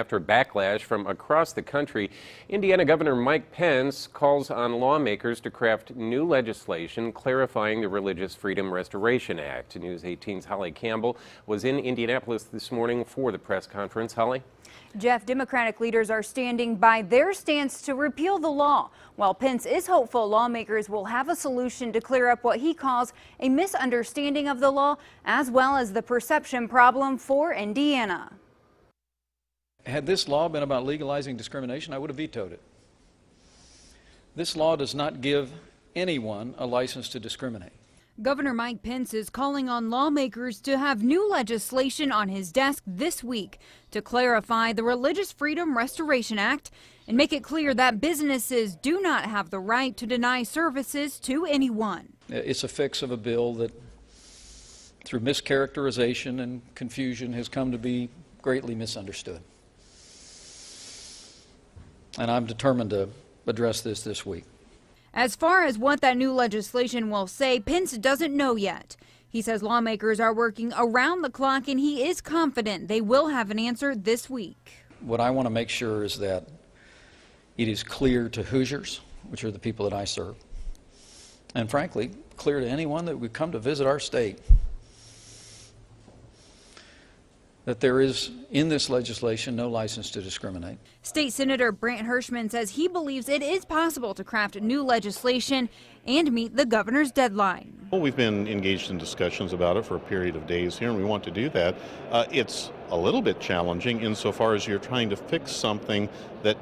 After backlash from across the country, Indiana Governor Mike Pence calls on lawmakers to craft new legislation clarifying the Religious Freedom Restoration Act. News 18's Holly Campbell was in Indianapolis this morning for the press conference. Holly? Jeff, Democratic leaders are standing by their stance to repeal the law, while Pence is hopeful lawmakers will have a solution to clear up what he calls a misunderstanding of the law, as well as the perception problem for Indiana. Had this law been about legalizing discrimination, I would have vetoed it. This law does not give anyone a license to discriminate. Governor Mike Pence is calling on lawmakers to have new legislation on his desk this week to clarify the Religious Freedom Restoration Act and make it clear that businesses do not have the right to deny services to anyone. It's a fix of a bill that, through mischaracterization and confusion, has come to be greatly misunderstood. And I'm determined to address this week. As far as what that new legislation will say, Pence doesn't know yet. He says lawmakers are working around the clock, and he is confident they will have an answer this week. What I want to make sure is that it is clear to Hoosiers, which are the people that I serve, and frankly, clear to anyone that would come to visit our state, that there is, in this legislation, no license to discriminate. State Senator Brant Hirschman says he believes it is possible to craft new legislation and meet the governor's deadline. Well, we've been engaged in discussions about it for a period of days here, and we want to do that. It's a little bit challenging insofar as you're trying to fix something that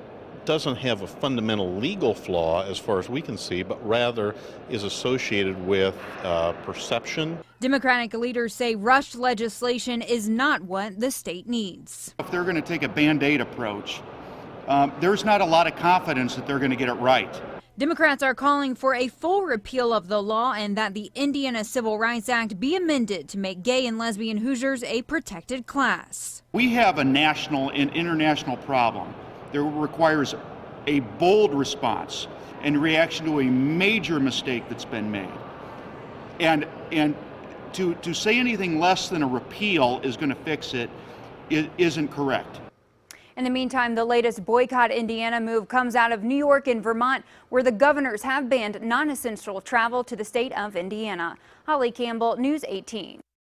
doesn't have a fundamental legal flaw as far as we can see, but rather is associated with perception. Democratic leaders say rushed legislation is not what the state needs. If they're going to take a Band-Aid approach, there's not a lot of confidence that they're going to get it right. Democrats are calling for a full repeal of the law and that the Indiana Civil Rights Act be amended to make gay and lesbian Hoosiers a protected class. We have a national and international problem that requires a bold response in reaction to a major mistake that's been made. And to say anything less than a repeal is going to fix it isn't correct. In the meantime, the latest Boycott Indiana move comes out of New York and Vermont, where the governors have banned non-essential travel to the state of Indiana. Holly Campbell, News 18.